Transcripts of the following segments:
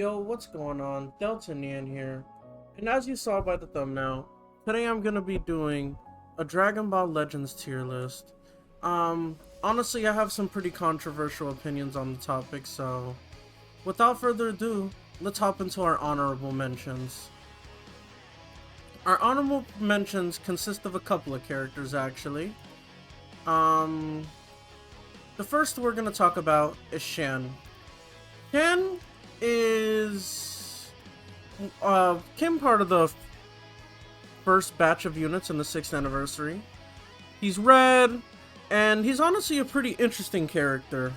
Yo, what's going on? DeltaNien here. And as you saw by the thumbnail, today I'm gonna be doing a Dragon Ball Legends tier list. Honestly, I have some pretty controversial opinions on the topic, so without further ado, let's hop into our honorable mentions. Our honorable mentions consist of a couple of characters, actually. The first we're gonna talk about is Shen. Shen is came part of the first batch of units in the 6th anniversary. He's red, and he's honestly a pretty interesting character.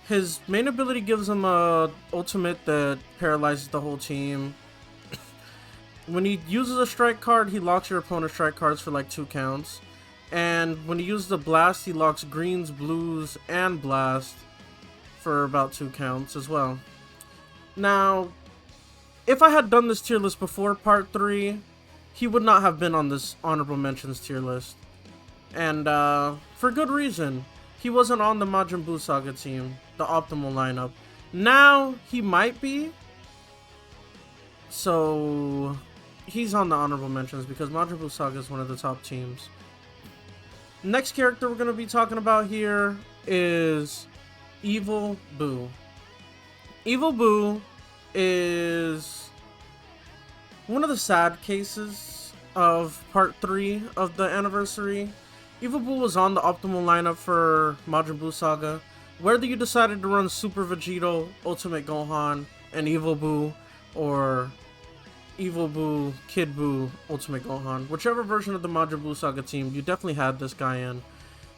His main ability gives him a ultimate that paralyzes the whole team. When he uses a strike card, he locks your opponent's strike cards for like 2 counts. And when he uses a blast, he locks greens, blues, and blast for about 2 counts as well. Now, if I had done this tier list before part 3, he would not have been on this honorable mentions tier list. And for good reason. He wasn't on the Majin Buu Saga team, the optimal lineup. Now, he might be. So, he's on the honorable mentions because Majin Buu Saga is one of the top teams. Next character we're going to be talking about here is Evil Buu. Evil Buu is one of the sad cases of part 3 of the anniversary. Evil Buu was on the optimal lineup for Majin Buu Saga. Whether you decided to run Super Vegeta, Ultimate Gohan, and Evil Buu, or Evil Buu, Kid Buu, Ultimate Gohan, whichever version of the Majin Buu Saga team, you definitely had this guy in.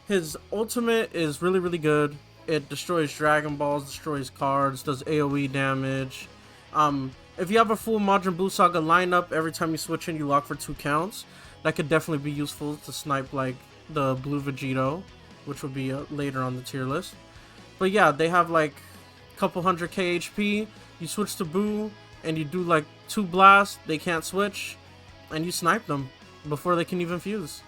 His ultimate is really good. It destroys Dragon Balls, destroys cards, does AoE damage. If you have a full Majin Buu Saga lineup, every time you switch in, you lock for 2 counts. That could definitely be useful to snipe like the Blue Vegeta, which would be later on the tier list. But yeah, they have like a couple 100k HP. You switch to Buu, and you do like 2 blasts. They can't switch, and you snipe them before they can even fuse.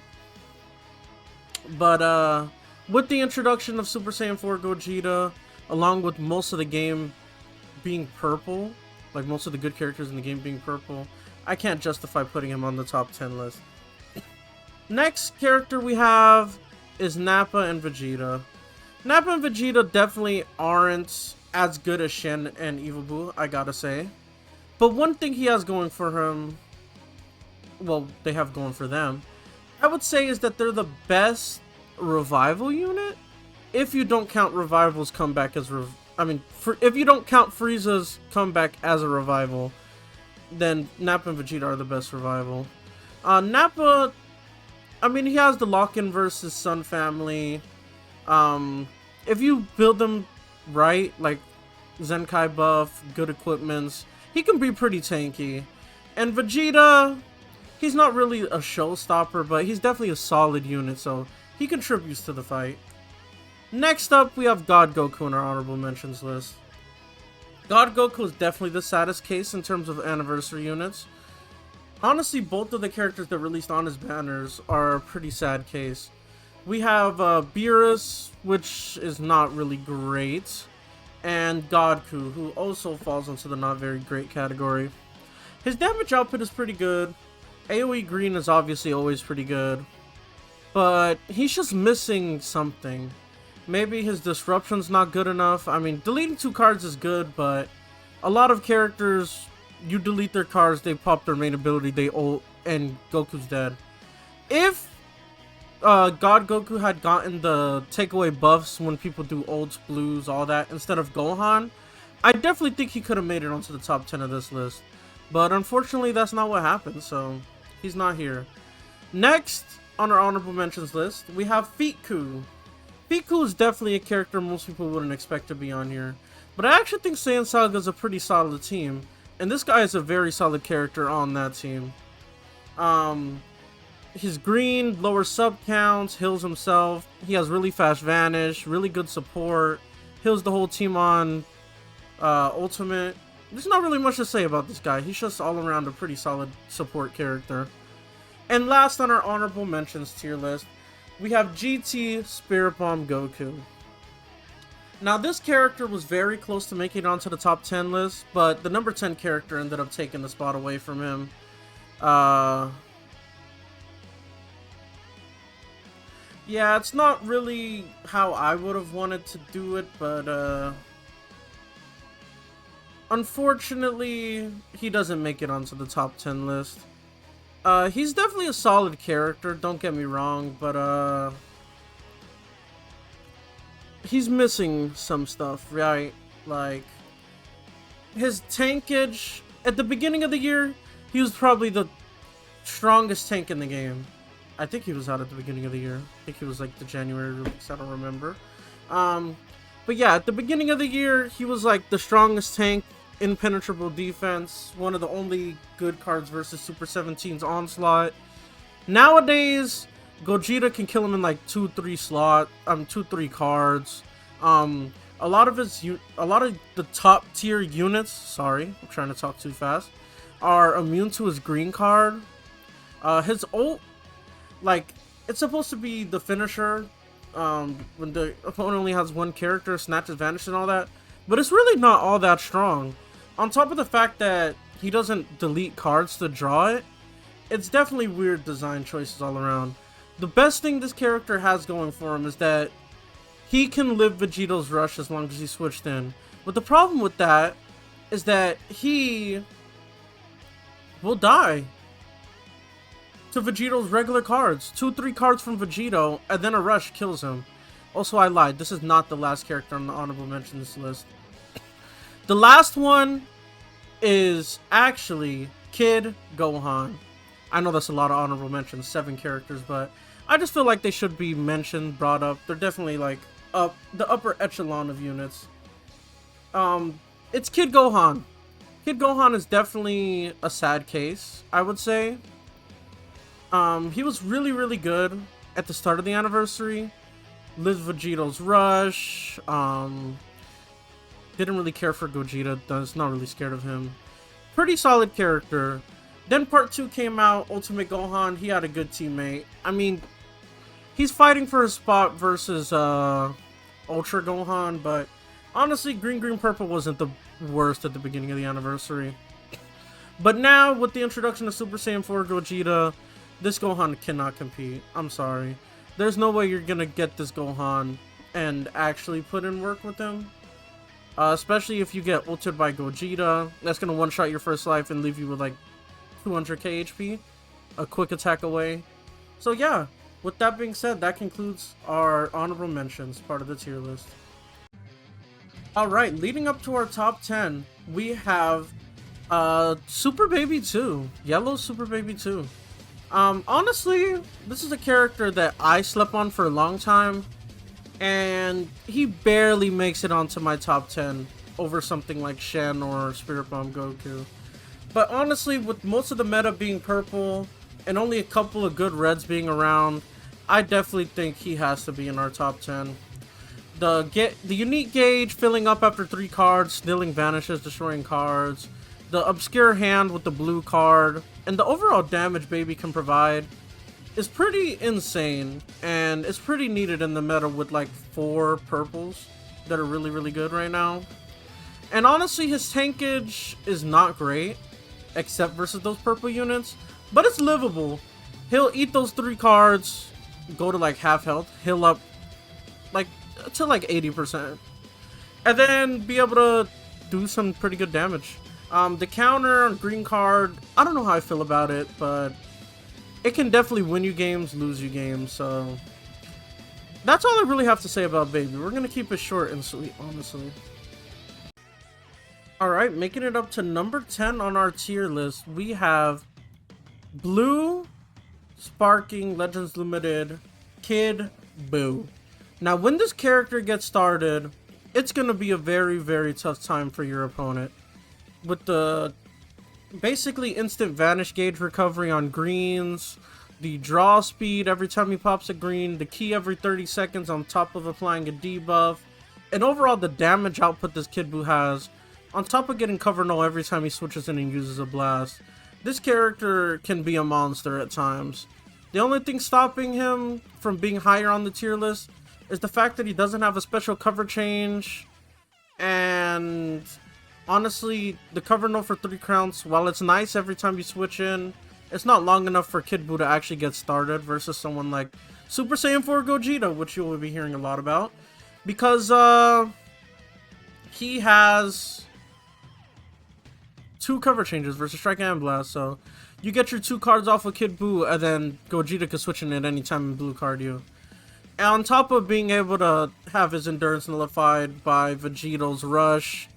But with the introduction of Super Saiyan 4 Gogeta, along with most of the game being purple, like most of the good characters in the game being purple, I can't justify putting him on the top 10 list. Next character we have is Nappa and Vegeta. Nappa and Vegeta definitely aren't as good as Shen and Evil Buu, I gotta say. But one thing he has going for him, well, they have going for them, I would say is that they're the best revival unit, if you don't count Revival's comeback as if you don't count Frieza's comeback as a revival, then Nappa and Vegeta are the best revival. Nappa, he has the lock-in versus Sun family. If you build them right, like Zen Kai buff, good equipments, he can be pretty tanky. And Vegeta, he's not really a showstopper, but he's definitely a solid unit, so he contributes to the fight. Next up, we have God Goku in our honorable mentions list. God Goku is definitely the saddest case in terms of anniversary units. Honestly, both of the characters that released on his banners are a pretty sad case. We have Beerus, which is not really great, and Godku, who also falls into the not very great category. His damage output is pretty good. AoE green is obviously always pretty good, but he's just missing something. Maybe his disruption's not good enough. Deleting 2 cards is good, but a lot of characters, you delete their cards, they pop their main ability, they ult, and Goku's dead. If God Goku had gotten the takeaway buffs when people do ults, blues, all that, instead of Gohan, I definitely think he could have made it onto the top 10 of this list. But unfortunately, that's not what happened, so he's not here. Next on our honorable mentions list, we have Fiku. Fiku is definitely a character most people wouldn't expect to be on here. But I actually think Saiyan Saga is a pretty solid team. And this guy is a very solid character on that team. His green lowers sub counts, heals himself. He has really fast vanish, really good support. Heals the whole team on ultimate. There's not really much to say about this guy. He's just all around a pretty solid support character. And last on our honorable mentions tier list, we have GT Spirit Bomb Goku. Now, this character was very close to making it onto the top 10 list, but the number 10 character ended up taking the spot away from him. Yeah, it's not really how I would have wanted to do it, but unfortunately, he doesn't make it onto the top 10 list. He's definitely a solid character, don't get me wrong, but he's missing some stuff, right? Like, his tankage, at the beginning of the year, he was probably the strongest tank in the game. I think he was out at the beginning of the year. I think he was like the January release, I don't remember. But yeah, at the beginning of the year, he was like the strongest tank, impenetrable defense, one of the only good cards versus Super 17's Onslaught. Nowadays, Gogeta can kill him in like 2-3 cards. A lot of the top tier units, sorry, I'm trying to talk too fast, are immune to his green card. His ult, like, it's supposed to be the finisher, when the opponent only has one character, snatches, vanish, and all that, but it's really not all that strong. On top of the fact that he doesn't delete cards to draw it, it's definitely weird design choices all around. The best thing this character has going for him is that he can live Vegeta's rush as long as he's switched in. But the problem with that is that he will die to Vegeta's regular cards. 2-3 cards from Vegeta, and then a rush kills him. Also, I lied. This is not the last character on the honorable mentions list. The last one is actually Kid Gohan. I know that's a lot of honorable mentions, 7 characters, but I just feel like they should be mentioned, brought up. They're definitely like the upper echelon of units. It's Kid Gohan. Kid Gohan is definitely a sad case, I would say. He was really, really good at the start of the anniversary. Lived Vegeta's rush. Didn't really care for Gogeta. Was not really scared of him. Pretty solid character. Then part 2 came out, Ultimate Gohan. He had a good teammate. I mean, he's fighting for his spot versus Ultra Gohan, but honestly, Green Purple wasn't the worst at the beginning of the anniversary. But now, with the introduction of Super Saiyan 4 Gogeta, this Gohan cannot compete. I'm sorry. There's no way you're gonna get this Gohan and actually put in work with him. Especially if you get ulted by Gogeta. That's gonna one-shot your first life and leave you with like 200k HP. A quick attack away. So yeah, with that being said, that concludes our honorable mentions part of the tier list. Alright, leading up to our top 10, we have Super Baby 2. Yellow Super Baby 2. Honestly, this is a character that I slept on for a long time, and he barely makes it onto my top 10 over something like Shen or Spirit Bomb Goku. But honestly, with most of the meta being purple and only a couple of good reds being around, I definitely think he has to be in our top 10. The unique gauge filling up after 3 cards, stealing vanishes, destroying cards, the obscure hand with the blue card, and the overall damage Baby can provide is pretty insane, and it's pretty needed in the meta with like 4 purples that are really, really good right now. And honestly, his tankage is not great, except versus those purple units, but it's livable. He'll eat those 3 cards, go to like half health, heal up like to like 80%, and then be able to do some pretty good damage. The counter on green card, I don't know how I feel about it, but it can definitely win you games, lose you games, so that's all I really have to say about Baby. We're gonna keep it short and sweet, honestly. Alright, making it up to number 10 on our tier list, we have Blue Sparking Legends Limited Kid Buu. Now, when this character gets started, it's gonna be a very, very tough time for your opponent. With the basically instant vanish gauge recovery on greens, the draw speed every time he pops a green, the key every 30 seconds on top of applying a debuff, and overall the damage output this Kid Buu has, on top of getting cover null every time he switches in and uses a blast. This character can be a monster at times. The only thing stopping him from being higher on the tier list is the fact that he doesn't have a special cover change. And honestly, the cover note for 3 crowns, while it's nice every time you switch in, it's not long enough for Kid Buu to actually get started versus someone like Super Saiyan 4 Gogeta, which you will be hearing a lot about. Because he has 2 cover changes versus Strike and Blast, so you get your 2 cards off of Kid Buu, and then Gogeta can switch in at any time and blue card you. And on top of being able to have his endurance nullified by Vegeto's Rush,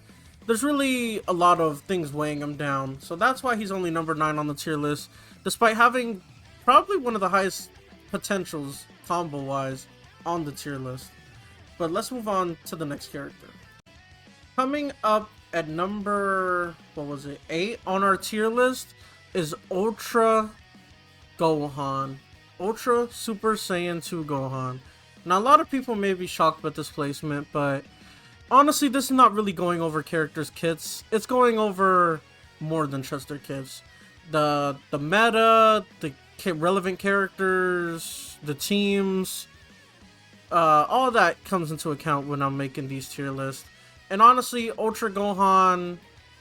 there's really a lot of things weighing him down. So that's why he's only number 9 on the tier list, despite having probably one of the highest potentials combo-wise on the tier list. But let's move on to the next character. Coming up at number, 8 on our tier list is Ultra Gohan. Ultra Super Saiyan 2 Gohan. Now, a lot of people may be shocked with this placement, but honestly, this is not really going over characters' kits. It's going over more than just their kits. The meta, the relevant characters, the teams, all that comes into account when I'm making these tier lists. And honestly, Ultra Gohan,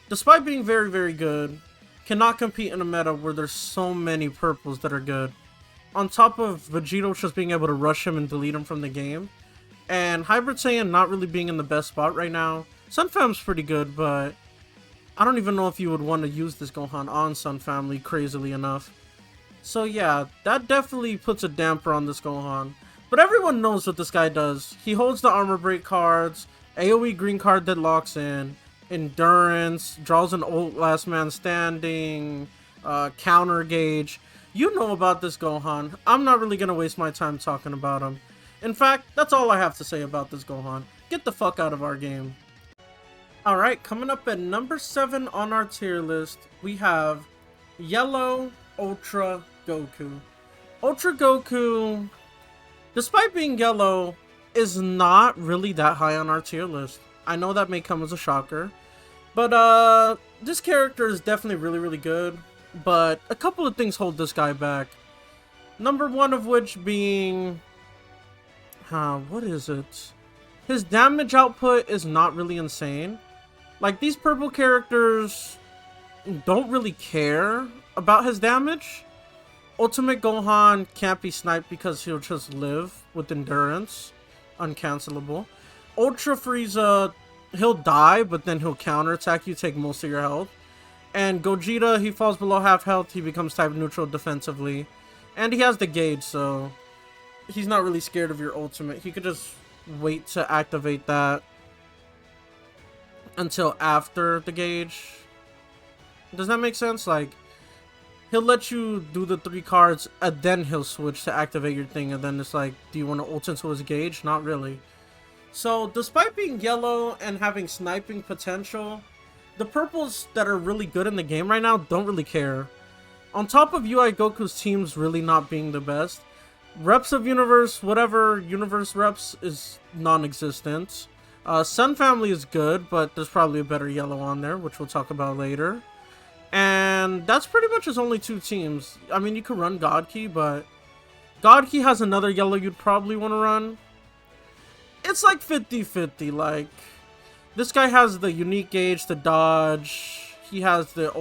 despite being very, very good, cannot compete in a meta where there's so many purples that are good. On top of Vegeta just being able to rush him and delete him from the game, and Hybrid Saiyan not really being in the best spot right now. Sun Fam's pretty good, but I don't even know if you would want to use this Gohan on Sun Family, crazily enough. So yeah, that definitely puts a damper on this Gohan. But everyone knows what this guy does. He holds the armor break cards, AoE green card that locks in, endurance, draws an old last man standing, counter gauge. You know about this Gohan. I'm not really going to waste my time talking about him. In fact, that's all I have to say about this Gohan. Get the fuck out of our game. Alright, coming up at number 7 on our tier list, we have Yellow Ultra Goku. Ultra Goku, despite being yellow, is not really that high on our tier list. I know that may come as a shocker, but this character is definitely really, really good. But a couple of things hold this guy back. Number 1 of which being, what is it? His damage output is not really insane. Like, these purple characters don't really care about his damage. Ultimate Gohan can't be sniped because he'll just live with endurance. Uncancelable. Ultra Frieza, he'll die, but then he'll counterattack you, take most of your health. And Gogeta, he falls below half health, he becomes type neutral defensively. And he has the gauge, so he's not really scared of your ultimate. He could just wait to activate that until after the gauge. Does that make sense? Like, he'll let you do the 3 cards, and then he'll switch to activate your thing, and then it's like, do you want to ult into his gauge? Not really. So, despite being yellow and having sniping potential, the purples that are really good in the game right now don't really care. On top of UI Goku's teams really not being the best, reps of Universe, whatever Universe reps, is non-existent. Sun Family is good, but there's probably a better yellow on there, which we'll talk about later. And that's pretty much his only 2 teams. I mean, you could run God Key, but God Key has another yellow you'd probably want to run. It's like 50-50, like, this guy has the unique gauge, the dodge, he has the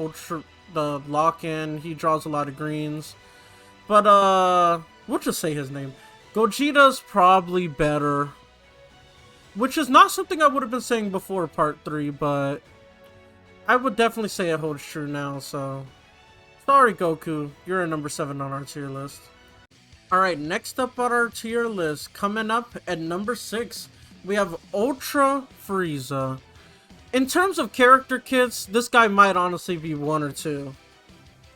lock-in, he draws a lot of greens. But, we'll just say his name. Gogeta's probably better. Which is not something I would have been saying before part 3, but I would definitely say it holds true now, so sorry Goku, you're a number 7 on our tier list. Alright, next up on our tier list, coming up at number 6, we have Ultra Frieza. In terms of character kits, this guy might honestly be 1 or 2.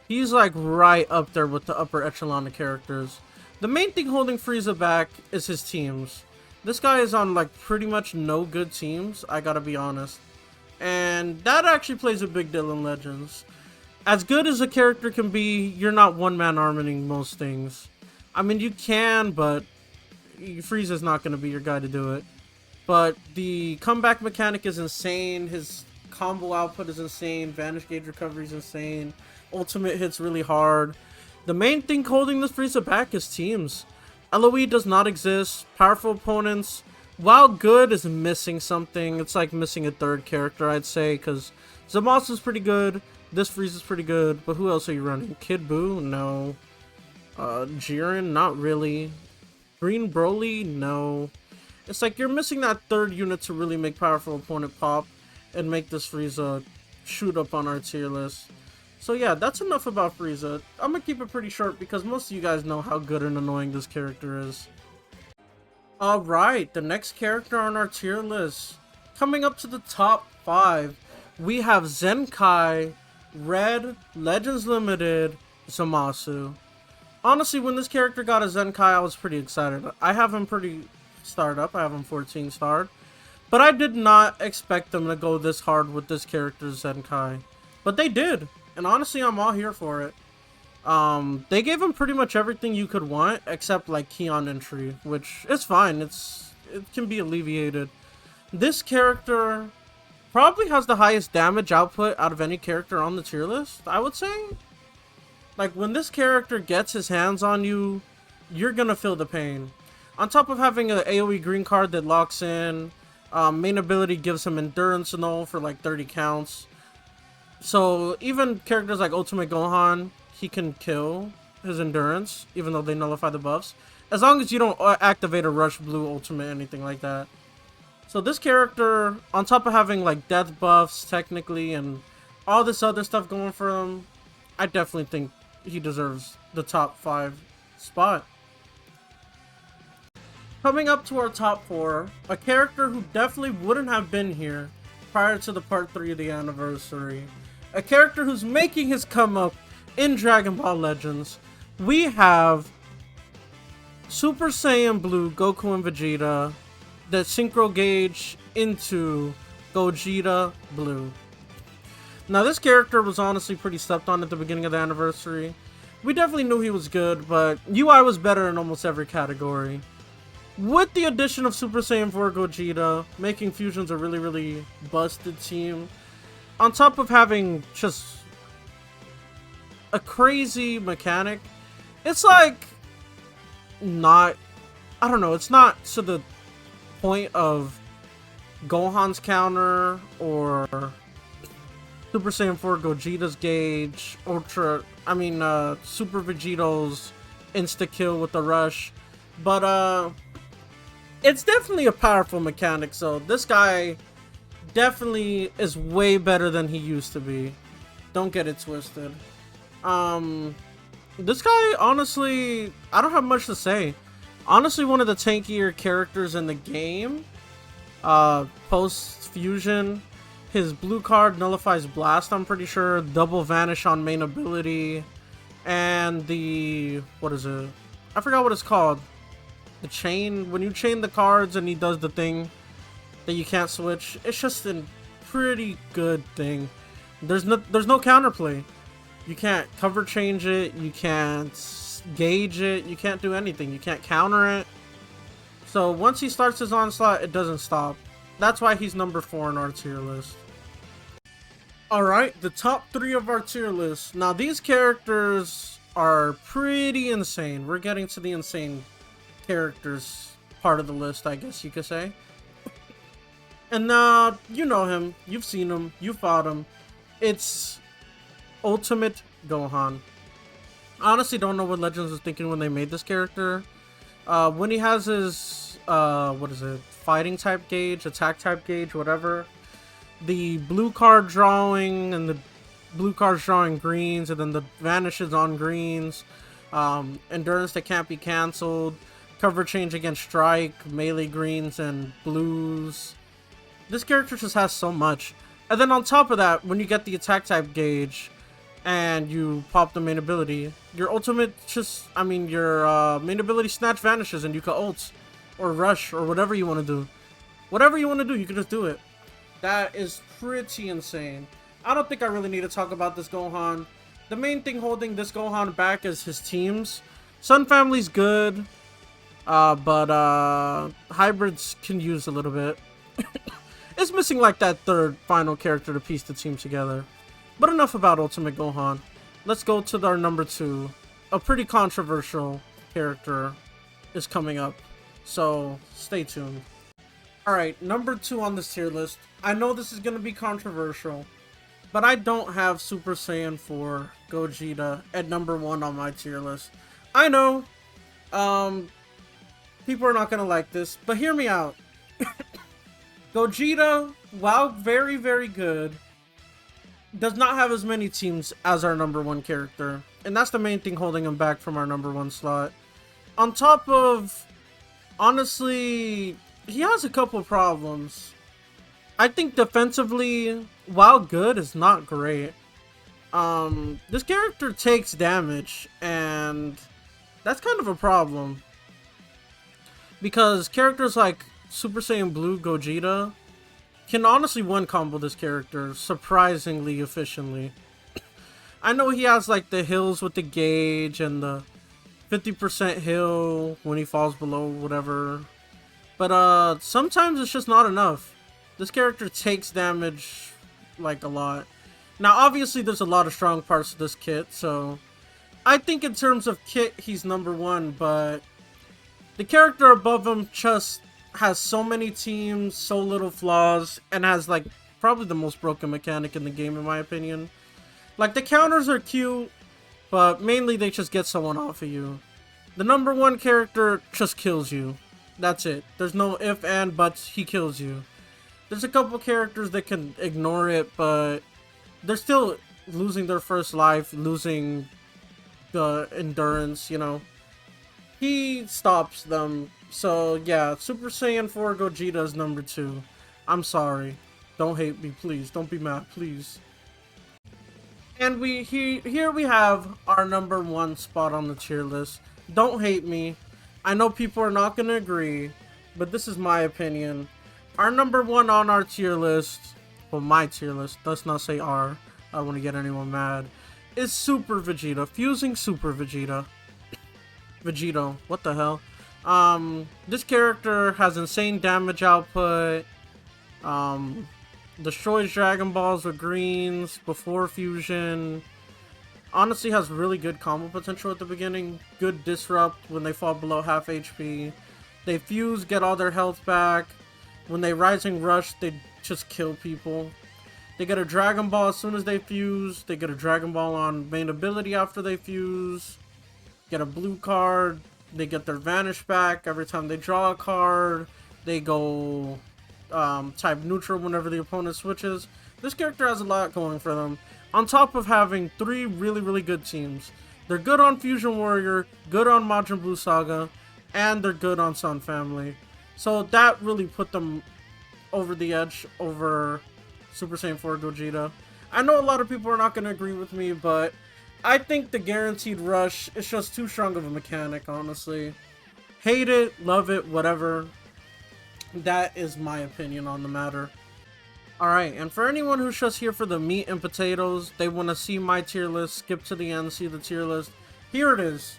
He's like right up there with the upper echelon of characters. The main thing holding Frieza back is his teams. This guy is on like pretty much no good teams, I gotta be honest. And that actually plays a big deal in Legends. As good as a character can be, you're not one-man arming most things. I mean, you can, but Frieza's not going to be your guy to do it. But the comeback mechanic is insane, his combo output is insane, Vanish Gauge recovery is insane, ultimate hits really hard. The main thing holding this Frieza back is teams. LOE does not exist. Powerful opponents, while good, is missing something. It's like missing a third character, I'd say, because Zamasu's pretty good. This Frieza's pretty good. But who else are you running? Kid Buu? No. Jiren? Not really. Green Broly? No. It's like you're missing that third unit to really make powerful opponent pop and make this Frieza shoot up on our tier list. So yeah, that's enough about Frieza. I'm gonna keep it pretty short because most of you guys know how good and annoying this character is. Alright, the next character on our tier list. Coming up to the top 5, we have Zen Kai, Red, Legends Limited, Zamasu. Honestly, when this character got a Zen Kai, I was pretty excited. I have him pretty starred up. I have him 14 starred. But I did not expect them to go this hard with this character's Zen Kai. But they did. And honestly, I'm all here for it. They gave him pretty much everything you could want, except like Keon entry, which is fine. It can be alleviated. This character probably has the highest damage output out of any character on the tier list, I would say. Like, when this character gets his hands on you, you're gonna feel the pain. On top of having an AoE green card that locks in, main ability gives him endurance null for like 30 counts. So even characters like Ultimate Gohan, he can kill his endurance, even though they nullify the buffs. As long as you don't activate a Rush Blue Ultimate, anything like that. So this character, on top of having like death buffs technically and all this other stuff going for him, I definitely think he deserves the top 5 spot. Coming up to our top 4, a character who definitely wouldn't have been here prior to the part 3 of the anniversary. A character who's making his come up in Dragon Ball Legends. We have Super Saiyan Blue Goku and Vegeta that synchro gauge into Gogeta Blue. Now this character was honestly pretty slept on at the beginning of the anniversary. We definitely knew he was good, but UI was better in almost every category. With the addition of Super Saiyan 4 Gogeta, making Fusions a really busted team, on top of having just a crazy mechanic, it's like not, I don't know, it's not to the point of Gohan's counter or Super Saiyan 4 Gogeta's gauge, Super Vegeto's insta-kill with the rush, but it's definitely a powerful mechanic, so this guy definitely is way better than he used to be. Don't get it twisted. This guy, honestly, I don't have much to say. Honestly, one of the tankier characters in the game. Post-fusion, his blue card nullifies blast, I'm pretty sure. Double vanish on main ability. And the, what is it? I forgot what it's called. The chain, when you chain the cards and he does the thing that you can't switch, it's just a pretty good thing. There's no counterplay. You can't cover change it, you can't gauge it, you can't do anything, you can't counter it. So once he starts his onslaught, it doesn't stop. That's why he's number 4 on our tier list. Alright, the top 3 of our tier list. Now these characters are pretty insane. We're getting to the insane characters part of the list, I guess you could say. And you know him, you've seen him, you fought him. It's Ultimate Gohan. I honestly don't know what Legends was thinking when they made this character. When he has his fighting type gauge, attack type gauge, whatever, the blue card drawing and the blue cards drawing greens, and then the vanishes on greens, endurance that can't be cancelled, cover change against strike, melee greens and blues. This character just has so much. And then on top of that, when you get the attack type gauge and you pop the main ability, your ultimate your main ability snatch vanishes and you can ult or rush or whatever you want to do. Whatever you want to do, you can just do it. That is pretty insane. I don't think I really need to talk about this Gohan. The main thing holding this Gohan back is his teams. Sun Family's good, but hybrids can use a little bit. It's missing like that third final character to piece the team together. But enough about Ultimate Gohan. Let's go to our number 2. A pretty controversial character is coming up, so stay tuned. Alright, number 2 on this tier list. I know this is going to be controversial, but I don't have Super Saiyan 4 Gogeta at number 1 on my tier list. I know, people are not going to like this, but hear me out. Gogeta, while very, very good, does not have as many teams as our number 1 character. And that's the main thing holding him back from our number 1 slot. On top of, honestly, he has a couple problems. I think defensively, while good, is not great. This character takes damage, and that's kind of a problem. Because characters like Super Saiyan Blue Gogeta can honestly one-combo this character surprisingly efficiently. I know he has like the hills with the gauge and the 50% heal when he falls below whatever. But sometimes it's just not enough. This character takes damage like a lot. Now obviously there's a lot of strong parts to this kit, so I think in terms of kit he's number 1, but the character above him just has so many teams, so little flaws, and has like probably the most broken mechanic in the game in my opinion. Like the counters are cute, but mainly they just get someone off of you. The number 1 character just kills you. That's it. There's no if and buts, he kills you. There's a couple characters that can ignore it, but they're still losing their first life, losing the endurance, you know. He stops them. So yeah, Super Saiyan 4 Gogeta is number 2. I'm sorry. Don't hate me, please. Don't be mad, please. And here we have our number 1 spot on the tier list. Don't hate me. I know people are not going to agree, but this is my opinion. Our number 1 on our tier list, well, my tier list, let's not say our, I don't want to get anyone mad, is Super Vegeta, fusing Super Vegeta. Vegito, what the hell? This character has insane damage output, destroys Dragon Balls with greens before fusion, honestly has really good combo potential at the beginning, good disrupt when they fall below half HP, they fuse, get all their health back, when they rising rush, they just kill people, they get a Dragon Ball as soon as they fuse, they get a Dragon Ball on main ability after they fuse, get a blue card, they get their vanish back every time they draw a card, they go type neutral whenever the opponent switches. This character has a lot going for them. On top of having 3 really, really good teams. They're good on Fusion Warrior, good on Majin Buu Saga, and they're good on Sun Family. So that really put them over the edge over Super Saiyan 4 Gogeta. I know a lot of people are not going to agree with me, but I think the guaranteed rush is just too strong of a mechanic, honestly. Hate it, love it, whatever. That is my opinion on the matter. Alright, and for anyone who's just here for the meat and potatoes, they want to see my tier list, skip to the end, see the tier list. Here it is.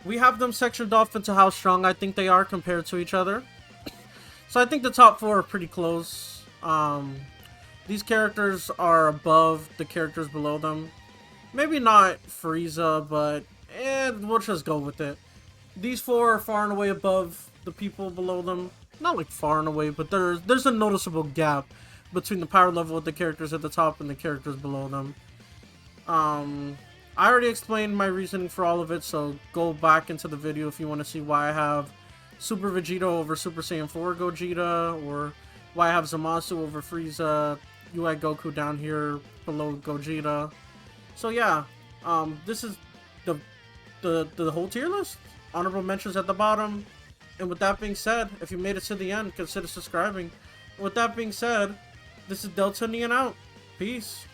We have them sectioned off into how strong I think they are compared to each other. So I think the top 4 are pretty close. These characters are above the characters below them. Maybe not Frieza, but we'll just go with it. These 4 are far and away above the people below them. Not like far and away, but there's a noticeable gap between the power level of the characters at the top and the characters below them. I already explained my reasoning for all of it, so go back into the video if you want to see why I have Super Vegeta over Super Saiyan 4 Gogeta, or why I have Zamasu over Frieza, UI Goku down here below Gogeta. So yeah, this is the whole tier list. Honorable mentions at the bottom. And with that being said, if you made it to the end, consider subscribing. And with that being said, this is DeltaNien out. Peace.